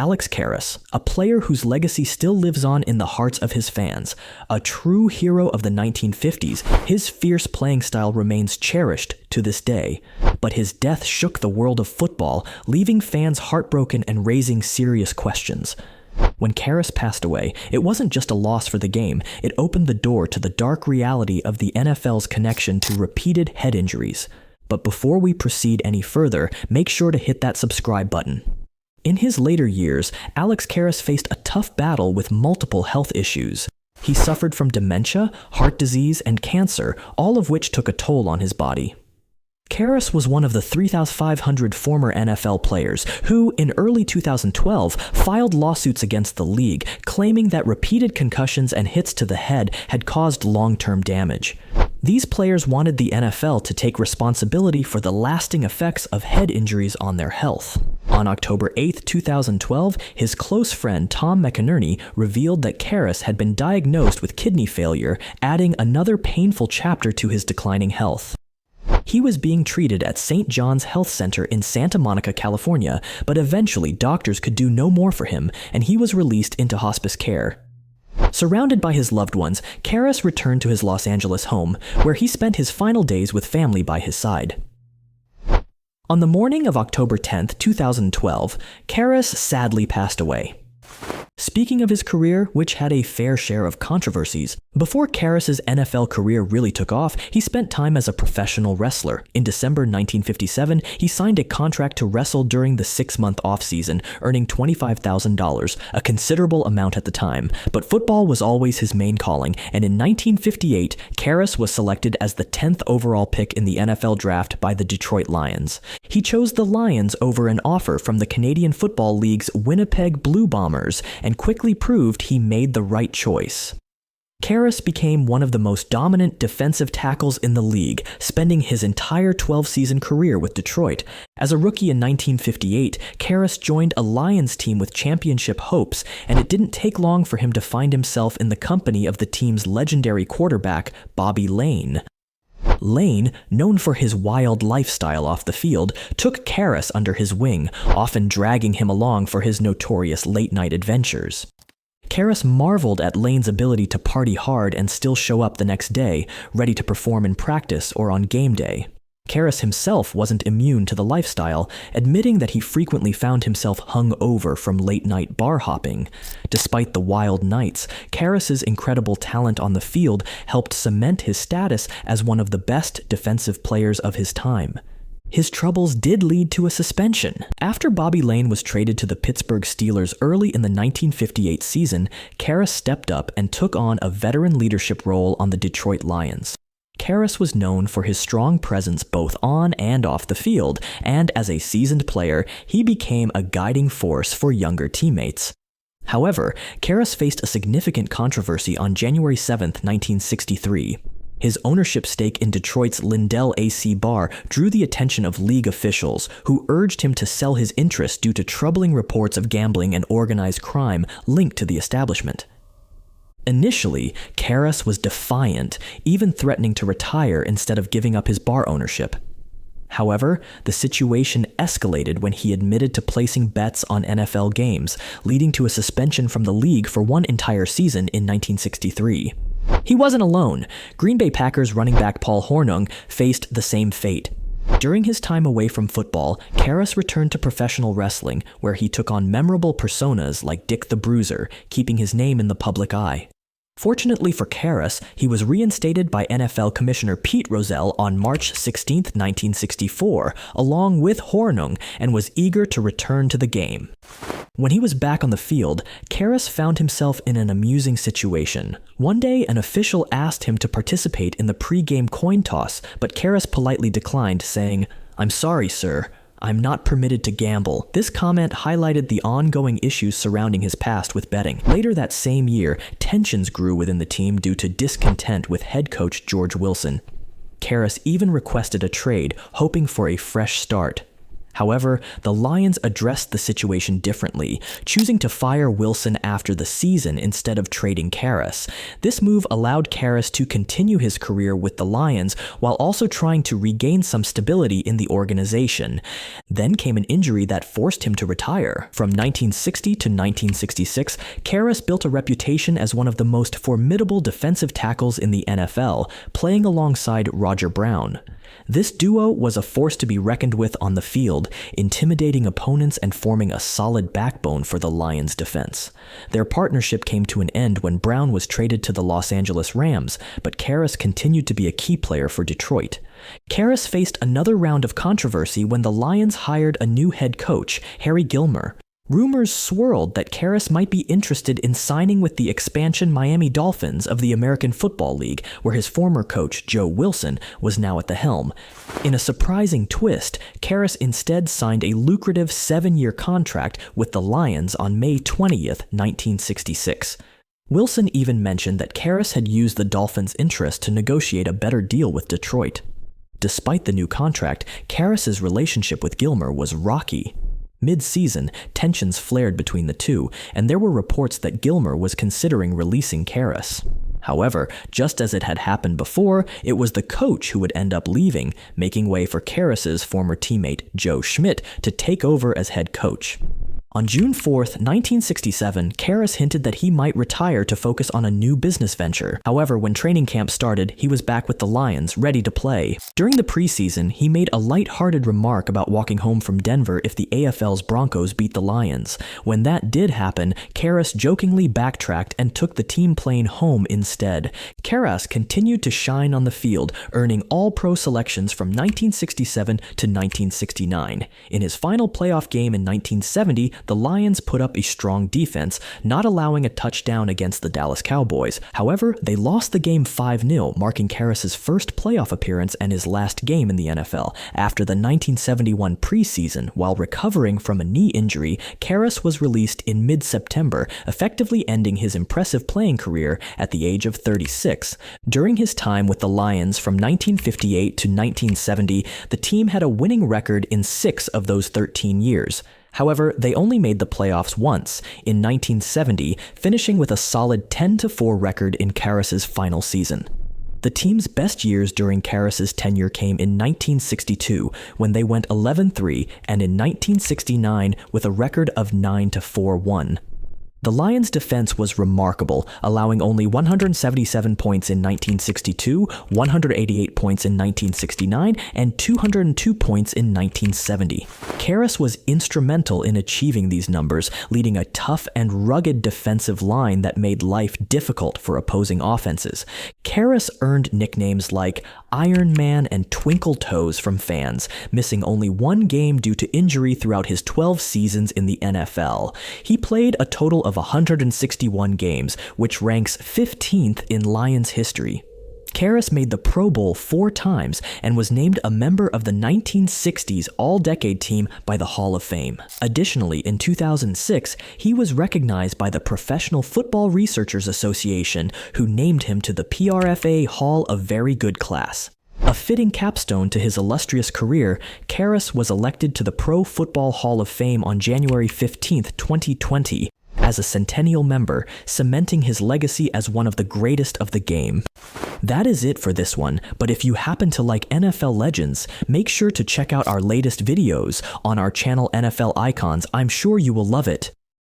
Alex Karras, a player whose legacy still lives on in the hearts of his fans. A true hero of the 1950s, his fierce playing style remains cherished to this day. But his death shook the world of football, leaving fans heartbroken and raising serious questions. When Karras passed away, it wasn't just a loss for the game, it opened the door to the dark reality of the NFL's connection to repeated head injuries. But before we proceed any further, make sure to hit that subscribe button. In his later years, Alex Karras faced a tough battle with multiple health issues. He suffered from dementia, heart disease, and cancer, all of which took a toll on his body. Karras was one of the 3,500 former NFL players who, in early 2012, filed lawsuits against the league, claiming that repeated concussions and hits to the head had caused long-term damage. These players wanted the NFL to take responsibility for the lasting effects of head injuries on their health. On October 8, 2012, his close friend Tom McInerney revealed that Karras had been diagnosed with kidney failure, adding another painful chapter to his declining health. He was being treated at St. John's Health Center in Santa Monica, California, but eventually doctors could do no more for him, and he was released into hospice care. Surrounded by his loved ones, Karras returned to his Los Angeles home, where he spent his final days with family by his side. On the morning of October 10, 2012, Karras sadly passed away. Speaking of his career, which had a fair share of controversies, before Karras' NFL career really took off, he spent time as a professional wrestler. In December 1957, he signed a contract to wrestle during the 6-month off-season, earning $25,000, a considerable amount at the time. But football was always his main calling, and in 1958, Karras was selected as the 10th overall pick in the NFL draft by the Detroit Lions. He chose the Lions over an offer from the Canadian Football League's Winnipeg Blue Bombers, and quickly proved he made the right choice. Karras became one of the most dominant defensive tackles in the league, spending his entire 12-season career with Detroit. As a rookie in 1958, Karras joined a Lions team with championship hopes, and it didn't take long for him to find himself in the company of the team's legendary quarterback, Bobby Lane. Lane, known for his wild lifestyle off the field, took Karras under his wing, often dragging him along for his notorious late-night adventures. Karras marveled at Lane's ability to party hard and still show up the next day, ready to perform in practice or on game day. Karras himself wasn't immune to the lifestyle, admitting that he frequently found himself hung over from late-night bar hopping. Despite the wild nights, Karras' incredible talent on the field helped cement his status as one of the best defensive players of his time. His troubles did lead to a suspension. After Bobby Lane was traded to the Pittsburgh Steelers early in the 1958 season, Karras stepped up and took on a veteran leadership role on the Detroit Lions. Karras was known for his strong presence both on and off the field, and as a seasoned player, he became a guiding force for younger teammates. However, Karras faced a significant controversy on January 7, 1963. His ownership stake in Detroit's Lindell AC Bar drew the attention of league officials, who urged him to sell his interests due to troubling reports of gambling and organized crime linked to the establishment. Initially, Karras was defiant, even threatening to retire instead of giving up his bar ownership. However, the situation escalated when he admitted to placing bets on NFL games, leading to a suspension from the league for one entire season in 1963. He wasn't alone. Green Bay Packers running back Paul Hornung faced the same fate. During his time away from football, Karras returned to professional wrestling, where he took on memorable personas like Dick the Bruiser, keeping his name in the public eye. Fortunately for Karras, he was reinstated by NFL Commissioner Pete Rozelle on March 16, 1964, along with Hornung, and was eager to return to the game. When he was back on the field, Karras found himself in an amusing situation. One day, an official asked him to participate in the pre-game coin toss, but Karras politely declined, saying, "I'm sorry, sir. I'm not permitted to gamble." This comment highlighted the ongoing issues surrounding his past with betting. Later that same year, tensions grew within the team due to discontent with head coach George Wilson. Karras even requested a trade, hoping for a fresh start. However, the Lions addressed the situation differently, choosing to fire Wilson after the season instead of trading Karras. This move allowed Karras to continue his career with the Lions while also trying to regain some stability in the organization. Then came an injury that forced him to retire. From 1960 to 1966, Karras built a reputation as one of the most formidable defensive tackles in the NFL, playing alongside Roger Brown. This duo was a force to be reckoned with on the field, intimidating opponents and forming a solid backbone for the Lions' defense. Their partnership came to an end when Brown was traded to the Los Angeles Rams, but Karras continued to be a key player for Detroit. Karras faced another round of controversy when the Lions hired a new head coach, Harry Gilmer. Rumors swirled that Karras might be interested in signing with the expansion Miami Dolphins of the American Football League, where his former coach, Joe Wilson, was now at the helm. In a surprising twist, Karras instead signed a lucrative 7-year contract with the Lions on May 20th, 1966. Wilson even mentioned that Karras had used the Dolphins' interest to negotiate a better deal with Detroit. Despite the new contract, Karras' relationship with Gilmer was rocky. Mid-season, tensions flared between the two, and there were reports that Gilmer was considering releasing Karras. However, just as it had happened before, it was the coach who would end up leaving, making way for Karras' former teammate Joe Schmidt to take over as head coach. On June 4th, 1967, Karras hinted that he might retire to focus on a new business venture. However, when training camp started, he was back with the Lions, ready to play. During the preseason, he made a light-hearted remark about walking home from Denver if the AFL's Broncos beat the Lions. When that did happen, Karras jokingly backtracked and took the team plane home instead. Karras continued to shine on the field, earning All-Pro selections from 1967 to 1969. In his final playoff game in 1970, the Lions put up a strong defense, not allowing a touchdown against the Dallas Cowboys. However, they lost the game 5-0, marking Karras' first playoff appearance and his last game in the NFL. After the 1971 preseason, while recovering from a knee injury, Karras was released in mid-September, effectively ending his impressive playing career at the age of 36. During his time with the Lions from 1958 to 1970, the team had a winning record in 6 of those 13 years. However, they only made the playoffs once, in 1970, finishing with a solid 10-4 record in Karras' final season. The team's best years during Karras' tenure came in 1962, when they went 11-3, and in 1969 with a record of 9-4-1. The Lions' defense was remarkable, allowing only 177 points in 1962, 188 points in 1969, and 202 points in 1970. Karras was instrumental in achieving these numbers, leading a tough and rugged defensive line that made life difficult for opposing offenses. Karras earned nicknames like Iron Man and Twinkle Toes from fans, missing only one game due to injury throughout his 12 seasons in the NFL. He played a total of 161 games, which ranks 15th in Lions history. Karras made the Pro Bowl 4 times and was named a member of the 1960s All-Decade Team by the Hall of Fame. Additionally, in 2006, he was recognized by the Professional Football Researchers Association, who named him to the PRFA Hall of Very Good Class. A fitting capstone to his illustrious career, Karras was elected to the Pro Football Hall of Fame on January 15, 2020, as a centennial member, cementing his legacy as one of the greatest of the game. That is it for this one, but if you happen to like NFL legends, make sure to check out our latest videos on our channel NFL Icons. I'm sure you will love it.